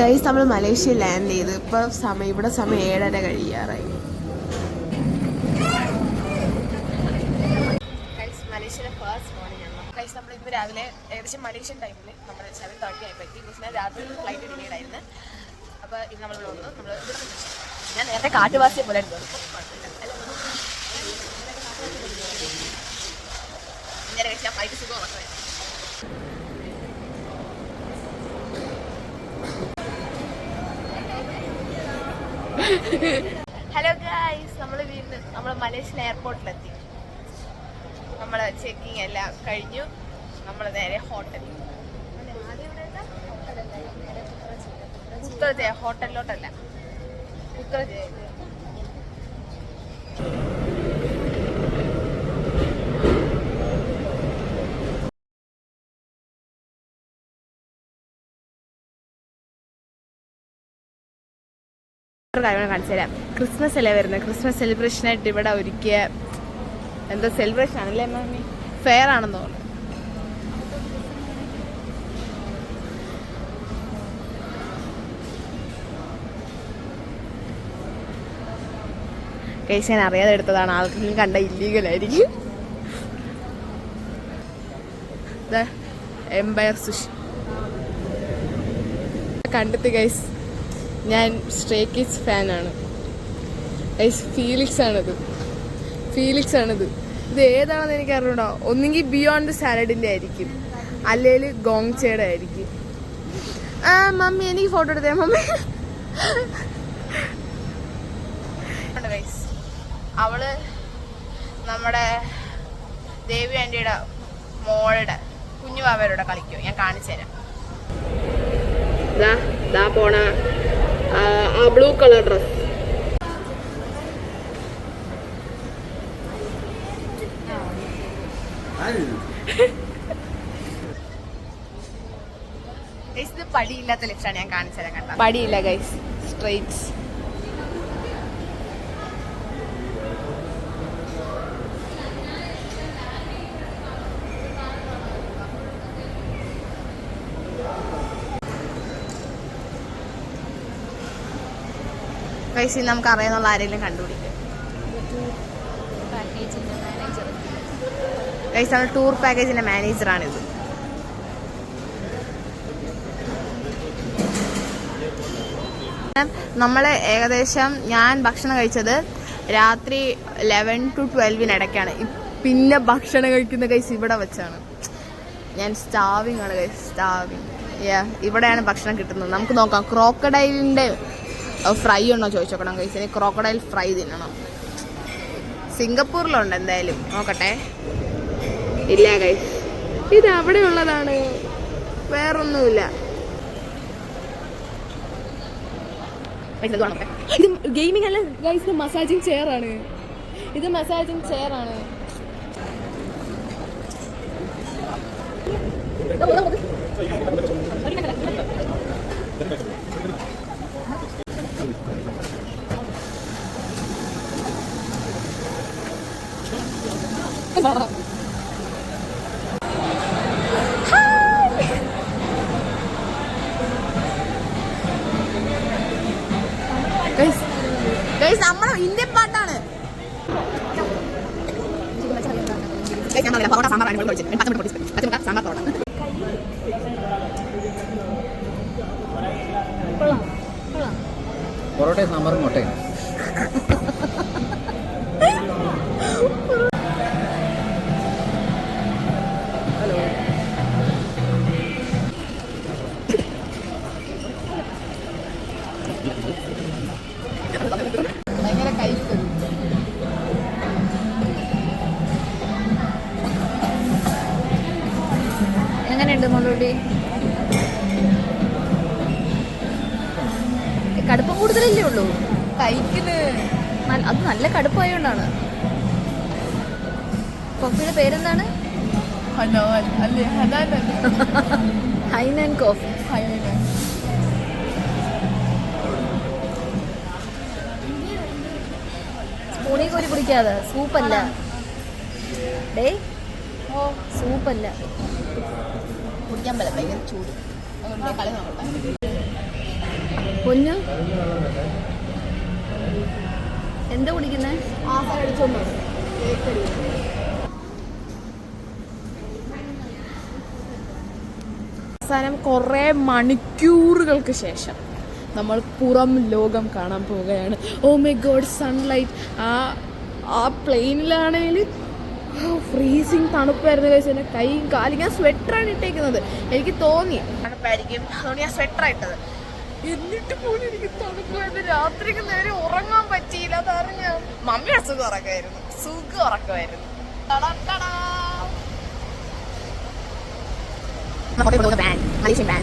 Guys നമ്മൾ Malaysia land ചെയ്ത് ഇപ്പോൾ ഇവിടെ സമയം 7:30 കഴിയാറായി. മലേഷ്യയിലെ ഫസ്റ്റ് മോർണിംഗ് ആണ് ഗൈസ്. നമ്മൾ ഇന്ന് രാവിലെ ഏകദേശം മലേഷ്യൻ ടൈമിൽ നമ്മൾ 7:30 ആയി പറ്റി. പക്ഷേ രാത്രി ഫ്ലൈറ്റ് ഡിലേഡ് ആയിരുന്നു. അപ്പോൾ ഇത് നമ്മളിവിടെ വന്നു. നമ്മൾ ഞാൻ നേരത്തെ കാട്ടുവാസിയെ പോലെ എടുത്തു ഇങ്ങനെ കഴിച്ചാൽ ഫ്ലൈറ്റ് സുഖമാണ്. ഹലോ ഗൈസ്, നമ്മൾ മലേഷ്യൻ എയർപോർട്ടിലെത്തി. നമ്മൾ ചെക്കിങ് എല്ലാം കഴിഞ്ഞു. നമ്മൾ നേരെ ഹോട്ടലിൽ ഉത്തരജയ ഹോട്ടലിലോട്ടല്ല, ഉത്തരജയ. കാര്യങ്ങൾ കാണിച്ചു തരാം. ക്രിസ്മസ് അല്ലേ വരുന്നത്. ക്രിസ്മസ് സെലിബ്രേഷനായിട്ട് ഇവിടെ ഒരുക്കിയ എന്താ സെലിബ്രേഷൻ ആണല്ലേ മമ്മി, ഫെയർ ആണെന്ന് തോന്നുന്നു. കേസ് ഞാൻ അറിയാതെ എടുത്തതാണ്. ആൾക്കെങ്കിലും കണ്ട ഇല്ലീഗലായിരിക്കും. എംപയർ സുഷി കണ്ടെത്തി ഗൈസ്. ഞാൻ സ്ട്രേ കിഡ്സ് ഫാനാണ് ഗൈസ്. ഫീലിക്സ് ആണിത്. ഇത് ഏതാണെന്ന് എനിക്ക് അറിഞ്ഞൂടാ. ഒന്നെങ്കിൽ ബിയോണ്ട് ദ സാലഡിൻ്റെ ആയിരിക്കും, അല്ലെങ്കിൽ ഗോങ്ചയുടെ ആയിരിക്കും. മമ്മി എനിക്ക് ഫോട്ടോ എടുത്തേ മമ്മി. ഗൈസ് അവള് നമ്മുടെ ദേവി ആൻറ്റിയുടെ മോളുടെ കുഞ്ഞുവാവരുടെ കളിക്കും. ഞാൻ കാണിച്ചു തരാം. പോണ ആ ബ്ലൂ കളർ ഡ്രസ്. ഇത് പടിയില്ലാത്ത ലിഫ്റ്റാണ്. ഞാൻ കാണിച്ചു തരാം കേട്ടോ. പടിയില്ല ഗൈസ്, സ്ട്രെയിറ്റ്സ്. ഗൈസ് നമുക്ക് അറിയാന്നുള്ള ആരെങ്കിലും കണ്ടുപിടിക്കും. ഗൈസ് നമ്മൾ ടൂർ പാക്കേജിന്റെ മാനേജറാണിത്. നമ്മൾ ഏകദേശം ഞാൻ ഭക്ഷണം കഴിച്ചത് രാത്രി 11 to 12 ഇടയ്ക്കാണ്. പിന്നെ ഭക്ഷണം കഴിക്കുന്ന ഗൈസ് ഇവിടെ വെച്ചാണ്. ഞാൻ സ്റ്റാവിങ് ആണ് ഗൈസ്, സ്റ്റാവിങ്. ഇവിടെയാണ് ഭക്ഷണം കിട്ടുന്നത്. നമുക്ക് നോക്കാം. ക്രോക്കഡൈലിൻ്റെ ഫ്രൈ ഉണ്ടോ ചോദിച്ചോക്കണം ഗൈസ്. എനിക്ക് ക്രോക്കഡൈൽ ഫ്രൈ തിന്നണം. സിംഗപ്പൂരിലുണ്ട് എന്തായാലും, നോക്കട്ടെ. ഇല്ല ഗൈസ്, ഇത് അവിടെ ഉള്ളതാണ്, വേറൊന്നുമില്ല. ഇത് ഗെയിമിംഗ് അല്ല ഗൈസ്, ഇത് മസാജിങ് ചെയറാണ്. നമ്മളെ ഇന്ത്യൻ പാട്ടാണ്. പൊറോട്ടയും സാമ്പാറും മുട്ടയും. എങ്ങനെയുണ്ട് മോളൂടി? കടുപ്പം കൂടുതലല്ലേ ഉള്ളൂ കഴിക്കുന്നത്. അത് നല്ല കടുപ്പായോണ്ടാണ്. കോഫിയുടെ പേരെന്താണ്? Hainan coffee. സ്പൂണിൽ കോരി കുടിക്കാതെ. സൂപ്പല്ല ഡേ, സൂപ്പല്ല. കുടിക്കാൻ പറ്റില്ല, ഭയങ്കര ചൂട്. കളി നോക്കട്ടെ. പൊന്നു എന്താ കുടിക്കുന്നേ? അവസാനം കുറേ മണിക്കൂറുകൾക്ക് ശേഷം നമ്മൾ പുറം ലോകം കാണാൻ പോവുകയാണ്. Oh my god, sunlight. ആ പ്ലെയിനിലാണെങ്കിൽ ഫ്രീസിങ് തണുപ്പായിരുന്നു കഴിച്ച് എൻ്റെ കൈയും കാലും. ഞാൻ സ്വെറ്ററാണ് ഇട്ടേക്കുന്നത്. എനിക്ക് തോന്നി തണുപ്പായിരിക്കും, അതുകൊണ്ട് ഞാൻ സ്വെറ്റർ ഇട്ടത്. എന്നിട്ട് പോലും എനിക്ക് തണുപ്പായിരുന്നു. രാത്രിക്ക് നേരെ ഉറങ്ങാൻ പറ്റിയില്ല. അതറിഞ്ഞ മമ്മിയുടെ സുഖം ഉറക്കമായിരുന്നു. സുഖം ഉറക്കമായിരുന്നു. Malaysian ban